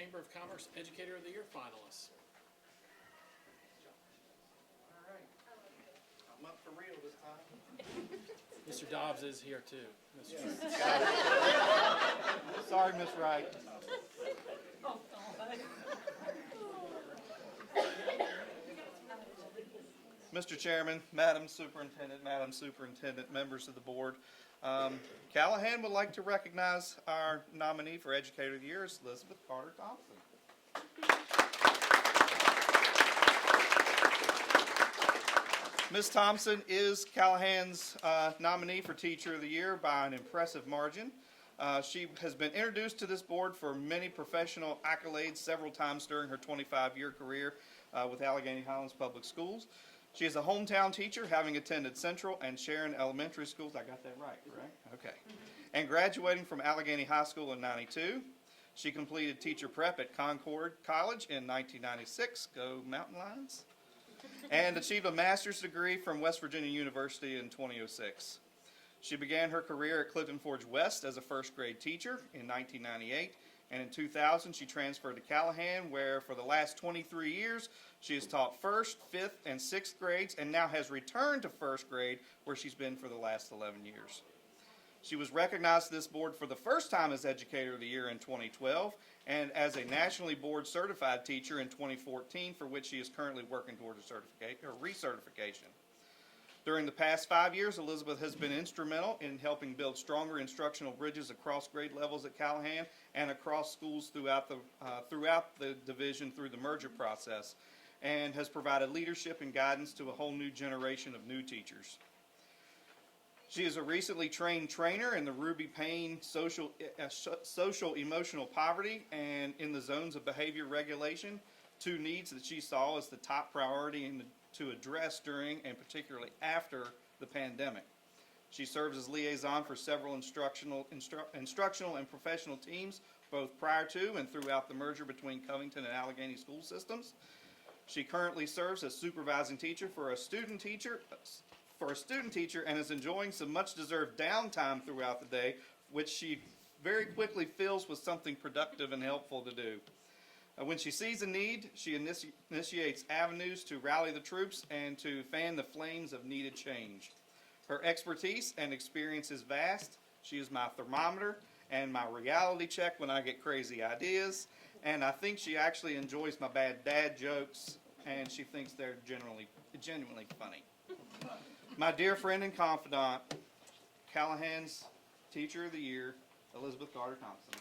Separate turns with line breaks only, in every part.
Chamber of Commerce Educator of the Year finalists.
All right. I'm up for real this time.
Mr. Dobbs is here too.
Sorry, Miss Wright. Mr. Chairman, Madam Superintendent, members of the board, Callahan would like to recognize our nominee for Educator of the Year, Elizabeth Carter Thompson. Ms. Thompson is Callahan's nominee for Teacher of the Year by an impressive margin. She has been introduced to this board for many professional accolades several times during her 25-year career with Alleghany Highlands Public Schools. She is a hometown teacher, having attended Central and Sharon Elementary Schools. I got that right? Okay. And graduating from Alleghany High School in '92. She completed teacher prep at Concord College in 1996. Go Mountain Lions. And achieved a master's degree from West Virginia University in 2006. She began her career at Clifton Forge West as a first grade teacher in 1998, and in 2000 she transferred to Callahan, where for the last 23 years she has taught first, fifth, and sixth grades, and now has returned to first grade, where she's been for the last 11 years. She was recognized to this board for the first time as Educator of the Year in 2012, and as a nationally board certified teacher in 2014, for which she is currently working toward a recertification. During the past 5 years, Elizabeth has been instrumental in helping build stronger instructional bridges across grade levels at Callahan and across schools throughout the division through the merger process, and has provided leadership and guidance to a whole new generation of new teachers. She is a recently trained trainer in the Ruby Payne social emotional poverty and in the zones of behavior regulation, two needs that she saw as the top priority to address during and particularly after the pandemic. She serves as liaison for several instructional and professional teams, both prior to and throughout the merger between Covington and Alleghany school systems. She currently serves as supervising teacher for a student teacher and is enjoying some much-deserved downtime throughout the day, which she very quickly fills with something productive and helpful to do. When she sees a need, she initiates avenues to rally the troops and to fan the flames of needed change. Her expertise and experience is vast. She is my thermometer and my reality check when I get crazy ideas, and I think she actually enjoys my bad dad jokes, and she thinks they're genuinely funny. My dear friend and confidant, Callahan's Teacher of the Year, Elizabeth Carter Thompson.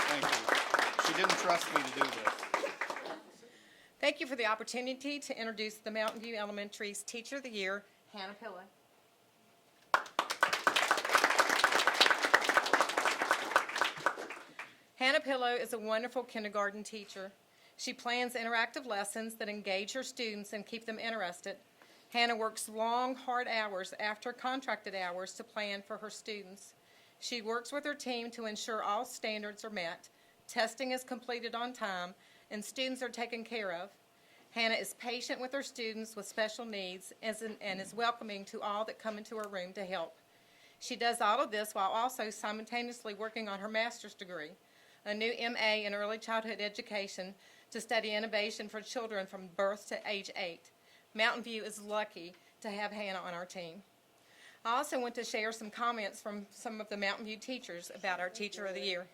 Thank you. She didn't trust me to do this.
Thank you for the opportunity to introduce the Mountain View Elementary's Teacher of the Year, Hannah Pillow. Hannah Pillow is a wonderful kindergarten teacher. She plans interactive lessons that engage her students and keep them interested. Hannah works long, hard hours after contracted hours to plan for her students. She works with her team to ensure all standards are met, testing is completed on time, and students are taken care of. Hannah is patient with her students with special needs and is welcoming to all that come into her room to help. She does all of this while also simultaneously working on her master's degree, a new MA in early childhood education, to study innovation for children from birth to age 8. Mountain View is lucky to have Hannah on our team. I also want to share some comments from some of the Mountain View teachers about our Teacher of the Year.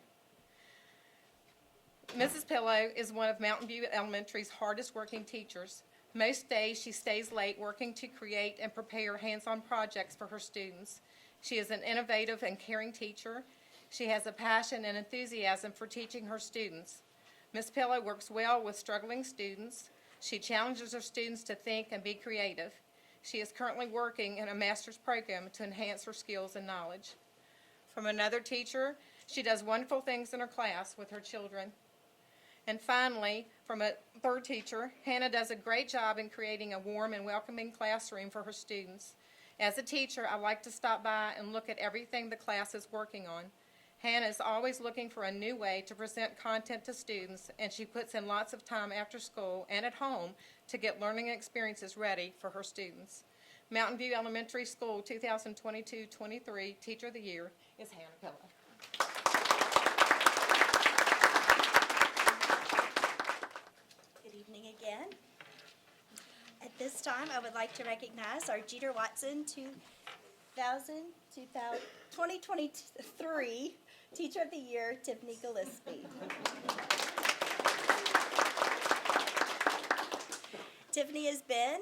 Mrs. Pillow is one of Mountain View Elementary's hardest working teachers. Most days she stays late working to create and prepare hands-on projects for her students. She is an innovative and caring teacher. She has a passion and enthusiasm for teaching her students. Ms. Pillow works well with struggling students. She challenges her students to think and be creative. She is currently working in a master's program to enhance her skills and knowledge. From another teacher, she does wonderful things in her class with her children. And finally, from a third teacher, Hannah does a great job in creating a warm and welcoming classroom for her students. As a teacher, I like to stop by and look at everything the class is working on. Hannah is always looking for a new way to present content to students, and she puts in lots of time after school and at home to get learning experiences ready for her students. Mountain View Elementary School 2022-23 Teacher of the Year is Hannah Pillow.
this time, I would like to recognize our Jeter Watson 2023 Teacher of the Year, Tiffany Gillespie. Tiffany has been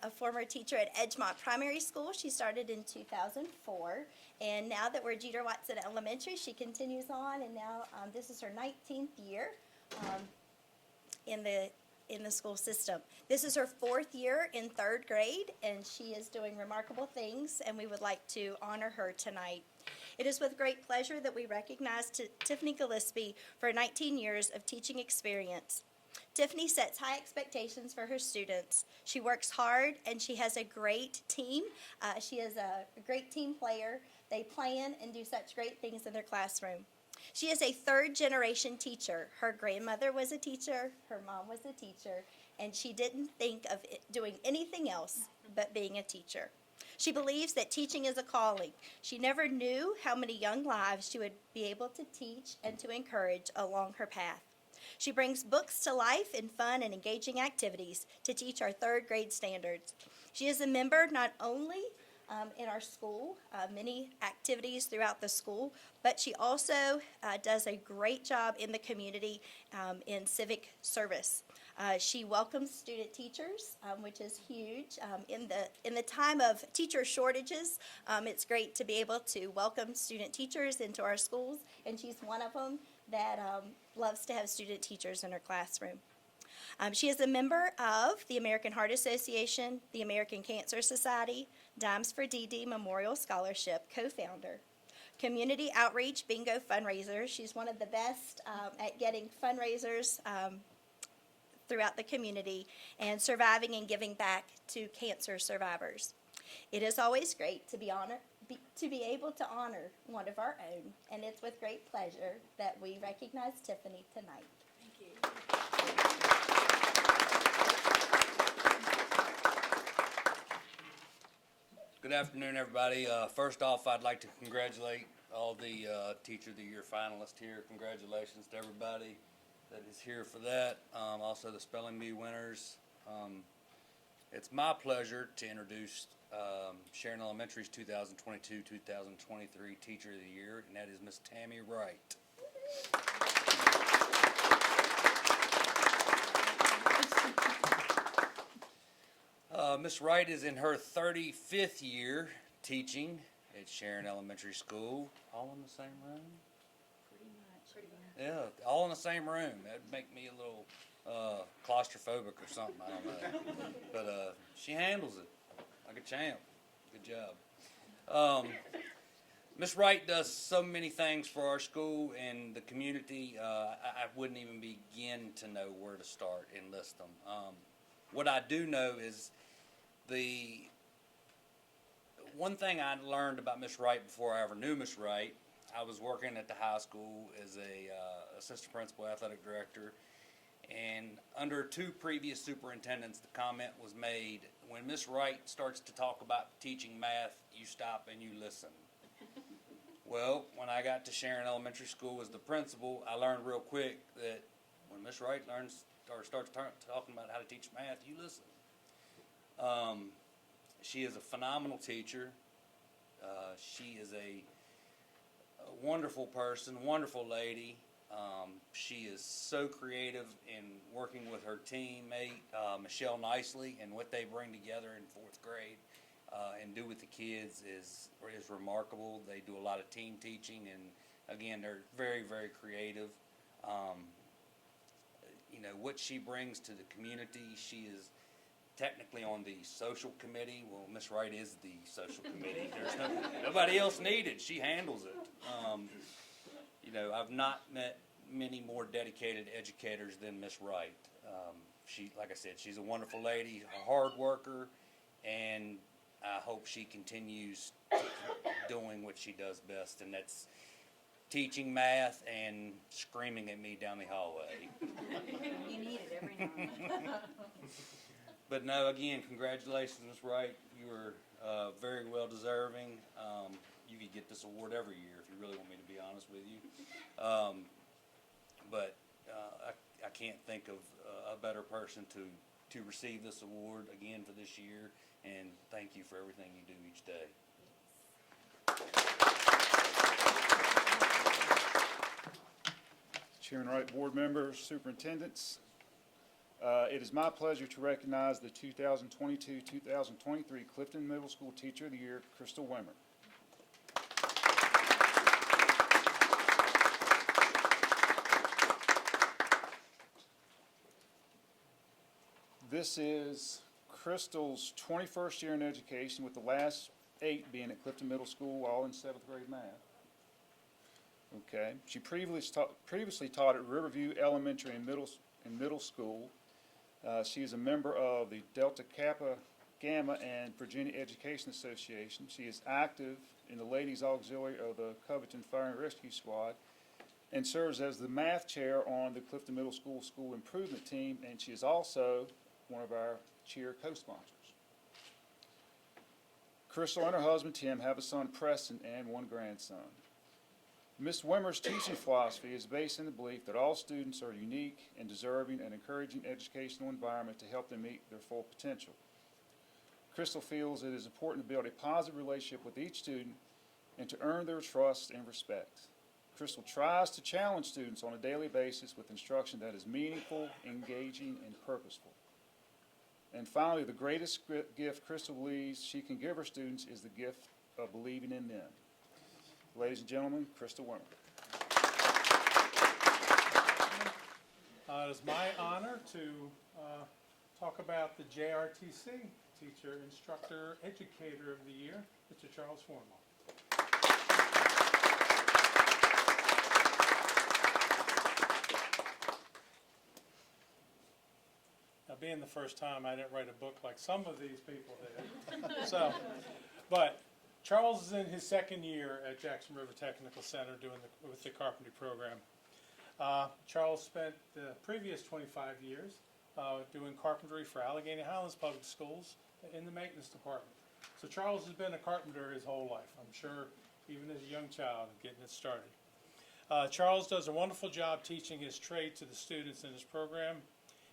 a former teacher at Edgemont Primary School. She started in 2004, and now that we're Jeter Watson Elementary, she continues on, and now this is her 19th year in the school system. This is her 4th year in 3rd grade, and she is doing remarkable things, and we would like to honor her tonight. It is with great pleasure that we recognize Tiffany Gillespie for 19 years of teaching experience. Tiffany sets high expectations for her students. She works hard, and she has a great team. She is a great team player. They plan and do such great things in their classroom. She is a 3rd-generation teacher. Her grandmother was a teacher, her mom was a teacher, and she didn't think of doing anything else but being a teacher. She believes that teaching is a calling. She never knew how many young lives she would be able to teach and to encourage along her path. She brings books to life in fun and engaging activities to teach our 3rd grade standards. She is a member not only in our school, many activities throughout the school, but she also does a great job in the community in civic service. She welcomes student teachers, which is huge. In the time of teacher shortages, it's great to be able to welcome student teachers into our schools, and she's one of them that loves to have student teachers in her classroom. She is a member of the American Heart Association, the American Cancer Society, Dimes for DD Memorial Scholarship, co-founder. Community Outreach Bingo Fundraiser. She's one of the best at getting fundraisers throughout the community and surviving and giving back to cancer survivors. It is always great to be able to honor one of our own, and it's with great pleasure that we recognize Tiffany tonight.
Thank you.
Good afternoon, everybody. First off, I'd like to congratulate all the Teacher of the Year finalists here. Congratulations to everybody that is here for that. Also the Spelling Bee winners. It's my pleasure to introduce Sharon Elementary's 2022-2023 Teacher of the Year, and that is Miss Tammy Wright. Miss Wright is in her 35th year teaching at Sharon Elementary School. All in the same room?
Pretty much.
Yeah, all in the same room. That'd make me a little claustrophobic or something, I don't know. But she handles it like a champ. Good job. Miss Wright does so many things for our school and the community. I wouldn't even begin to know where to start and list them. What I do know is the one thing I learned about Miss Wright before I ever knew Miss Wright. I was working at the high school as a assistant principal athletic director, and under 2 previous superintendents, the comment was made, when Miss Wright starts to talk about teaching math, you stop and you listen. Well, when I got to Sharon Elementary School as the principal, I learned real quick that when Miss Wright starts talking about how to teach math, you listen. She is a phenomenal teacher. She is a wonderful person, wonderful lady. She is so creative in working with her teammate, Michelle Nicely, and what they bring together in 4th grade and do with the kids is remarkable. They do a lot of team teaching, and again, they're very, very creative. You know, what she brings to the community, she is technically on the social committee. Well, Miss Wright is the social committee. There's nobody else needed. She handles it. You know, I've not met many more dedicated educators than Miss Wright. She, like I said, she's a wonderful lady, a hard worker, and I hope she continues doing what she does best, and that's teaching math and screaming at me down the hallway.
You need it every now and then.
But no, again, congratulations, Ms. Wright. You are very well deserving. You could get this award every year if you really want me to be honest with you. But I can't think of a better person to to receive this award again for this year, and thank you for everything you do each day.
Chairman Wright, board members, superintendents, it is my pleasure to recognize the 2022-2023 Clifton Middle School Teacher of the Year, Crystal Wimmer. This is Crystal's 21st year in education, with the last 8 being at Clifton Middle School, all in 7th grade math. Okay. She previously taught at Riverview Elementary and Middle School. She is a member of the Delta Kappa Gamma and Virginia Education Association. She is active in the Ladies Auxiliary of the Covington Fire and Rescue Squad and serves as the math chair on the Clifton Middle School School Improvement Team, and she is also one of our cheer co-sponsors. Crystal and her husband Tim have a son, Preston, and 1 grandson. Ms. Wimmer's teaching philosophy is based in the belief that all students are unique and deserving an encouraging educational environment to help them meet their full potential. Crystal feels it is important to build a positive relationship with each student and to earn their trust and respect. Crystal tries to challenge students on a daily basis with instruction that is meaningful, engaging, and purposeful. And finally, the greatest gift Crystal believes she can give her students is the gift of believing in them. Ladies and gentlemen, Crystal Wimmer.
It is my honor to talk about the JRTC Teacher, Instructor, Educator of the Year, Mr. Charles Formal. Now, being the first time, I didn't write a book like some of these people did. But Charles is in his 2nd year at Jackson River Technical Center with the carpentry program. Charles spent the previous 25 years doing carpentry for Alleghany Highlands Public Schools in the maintenance department. So Charles has been a carpenter his whole life, I'm sure, even as a young child, getting it started. Charles does a wonderful job teaching his trade to the students in his program.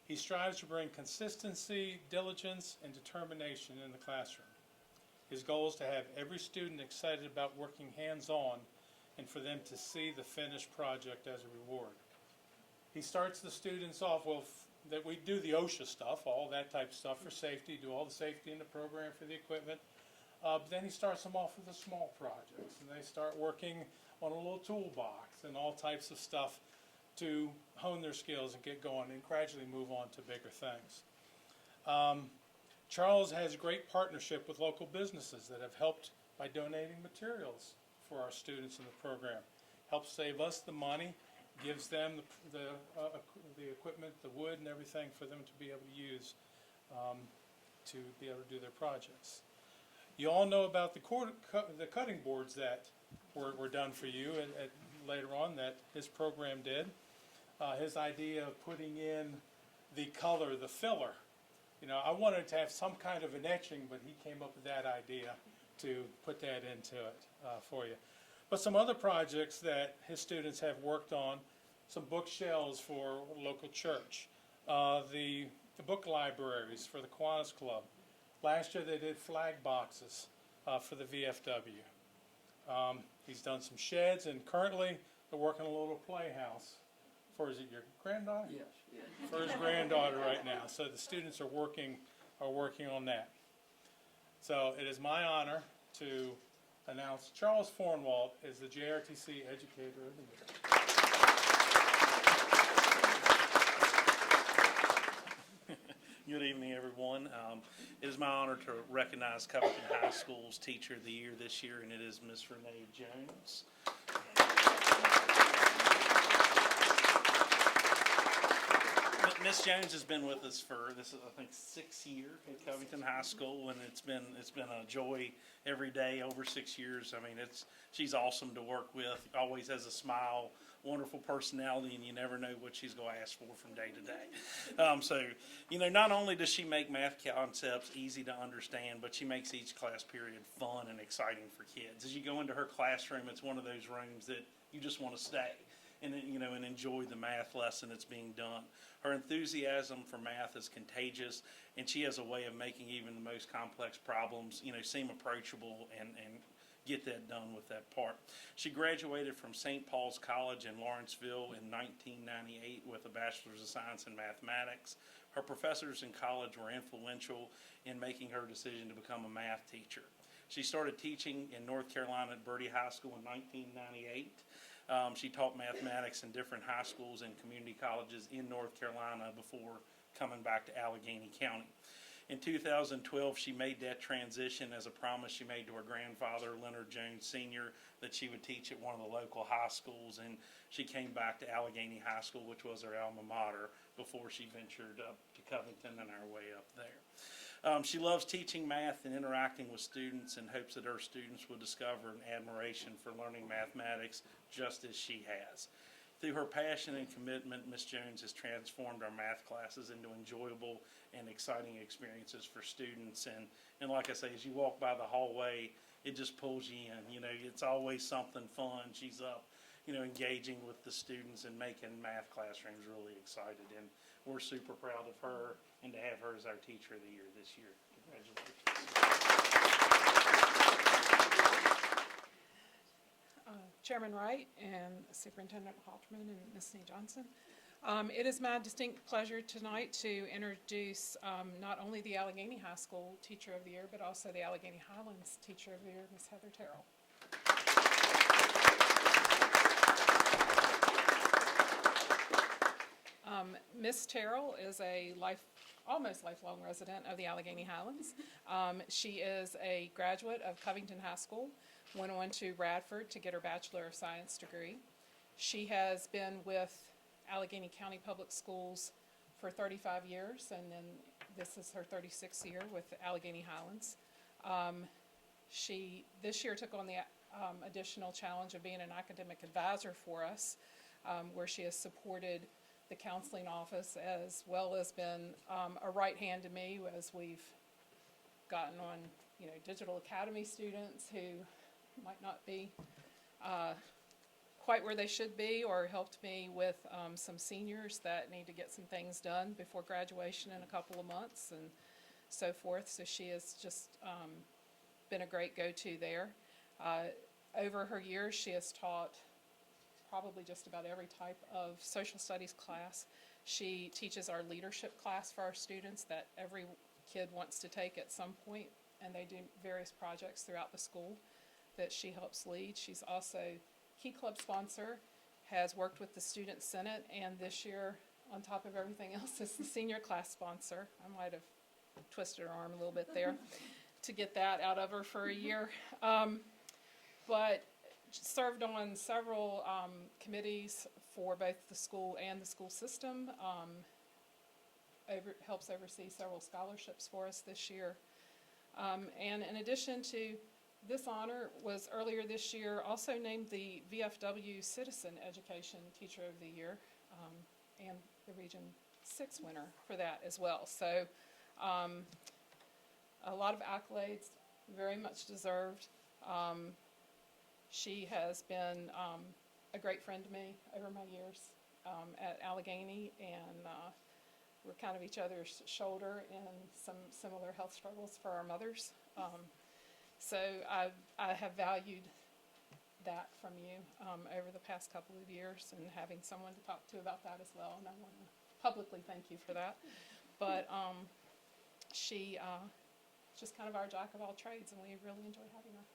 He strives to bring consistency, diligence, and determination in the classroom. His goal is to have every student excited about working hands-on and for them to see the finished project as a reward. He starts the students off that we do the OSHA stuff, all that type of stuff for safety, do all the safety in the program for the equipment. But then he starts them off with the small projects, and they start working on a little toolbox and all types of stuff to hone their skills and get going and gradually move on to bigger things. Charles has great partnership with local businesses that have helped by donating materials for our students in the program. Helps save us the money, gives them the equipment, the wood and everything for them to be able to use to be able to do their projects. You all know about the cutting boards that were done for you later on that his program did. His idea of putting in the color, the filler. You know, I wanted to have some kind of an etching, but he came up with that idea to put that into it for you. But some other projects that his students have worked on, some bookshelves for local church, the book libraries for the Kiwanis Club. Last year they did flag boxes for the VFW. He's done some sheds, and currently they're working on a little playhouse for, is it your granddaughter?
Yes.
For his granddaughter right now. So the students are working on that. So it is my honor to announce Charles Fornwalt as the JRTC Educator of the Year.
Good evening, everyone. It is my honor to recognize Covington High School's Teacher of the Year this year, and it is Miss Renee Jones. Miss Jones has been with us for this is, I think, 6th year at Covington High School, and it's been a joy every day over 6 years. I mean, she's awesome to work with. Always has a smile, wonderful personality, and you never know what she's going to ask for from day to day. So, you know, not only does she make math concepts easy to understand, but she makes each class period fun and exciting for kids. As you go into her classroom, it's one of those rooms that you just want to stay. and and enjoy the math lesson that's being done. Her enthusiasm for math is contagious, and she has a way of making even the most complex problems, seem approachable and get that done with that part. She graduated from St. Paul's College in Lawrenceville in 1998 with a Bachelor's of Science in Mathematics. Her professors in college were influential in making her decision to become a math teacher. She started teaching in North Carolina at Bertie High School in 1998. She taught mathematics in different high schools and community colleges in North Carolina before coming back to Alleghany County. In 2012, she made that transition as a promise she made to her grandfather, Leonard Jones Sr., that she would teach at one of the local high schools, and she came back to Alleghany High School, which was her alma mater, before she ventured up to Covington and our way up there. She loves teaching math and interacting with students and hopes that her students will discover an admiration for learning mathematics just as she has. Through her passion and commitment, Ms. Jones has transformed our math classes into enjoyable and exciting experiences for students. And like I say, as you walk by the hallway, it just pulls you in. It's always something fun. She's up, engaging with the students and making math classrooms really excited. And we're super proud of her and to have her as our Teacher of the Year this year. Congratulations.
Chairman Wright and Superintendent Halterman and Ms. Nee Johnson. It is my distinct pleasure tonight to introduce not only the Alleghany High School Teacher of the Year, but also the Alleghany Highlands Teacher of the Year, Ms. Heather Terrell. Ms. Terrell is a almost lifelong resident of the Alleghany Highlands. She is a graduate of Covington High School, went on to Radford to get her Bachelor of Science degree. She has been with Alleghany County Public Schools for 35 years, and then this is her 36th year with Alleghany Highlands. She this year took on the additional challenge of being an academic advisor for us, where she has supported the counseling office as well as been a right hand to me as we've gotten on Digital Academy students who might not be quite where they should be, or helped me with some seniors that need to get some things done before graduation in a couple of months and so forth. So she has just been a great go-to there. Over her years, she has taught probably just about every type of social studies class. She teaches our leadership class for our students that every kid wants to take at some point, and they do various projects throughout the school that she helps lead. She's also Key Club sponsor, has worked with the Student Senate, and this year, on top of everything else, is the senior class sponsor. I might have twisted her arm a little bit there to get that out of her for a year. But served on several committees for both the school and the school system. Helps oversee several scholarships for us this year. And in addition to this honor, was earlier this year also named the VFW Citizen Education Teacher of the Year, and the Region 6 winner for that as well. So a lot of accolades, very much deserved. She has been a great friend to me over my years at Alleghany, and we're kind of each other's shoulder in some similar health struggles for our mothers. So I have valued that from you over the past couple of years, and having someone to talk to about that as well, and I want to publicly thank you for that. But she just kind of our jack of all trades, and we really enjoy having her.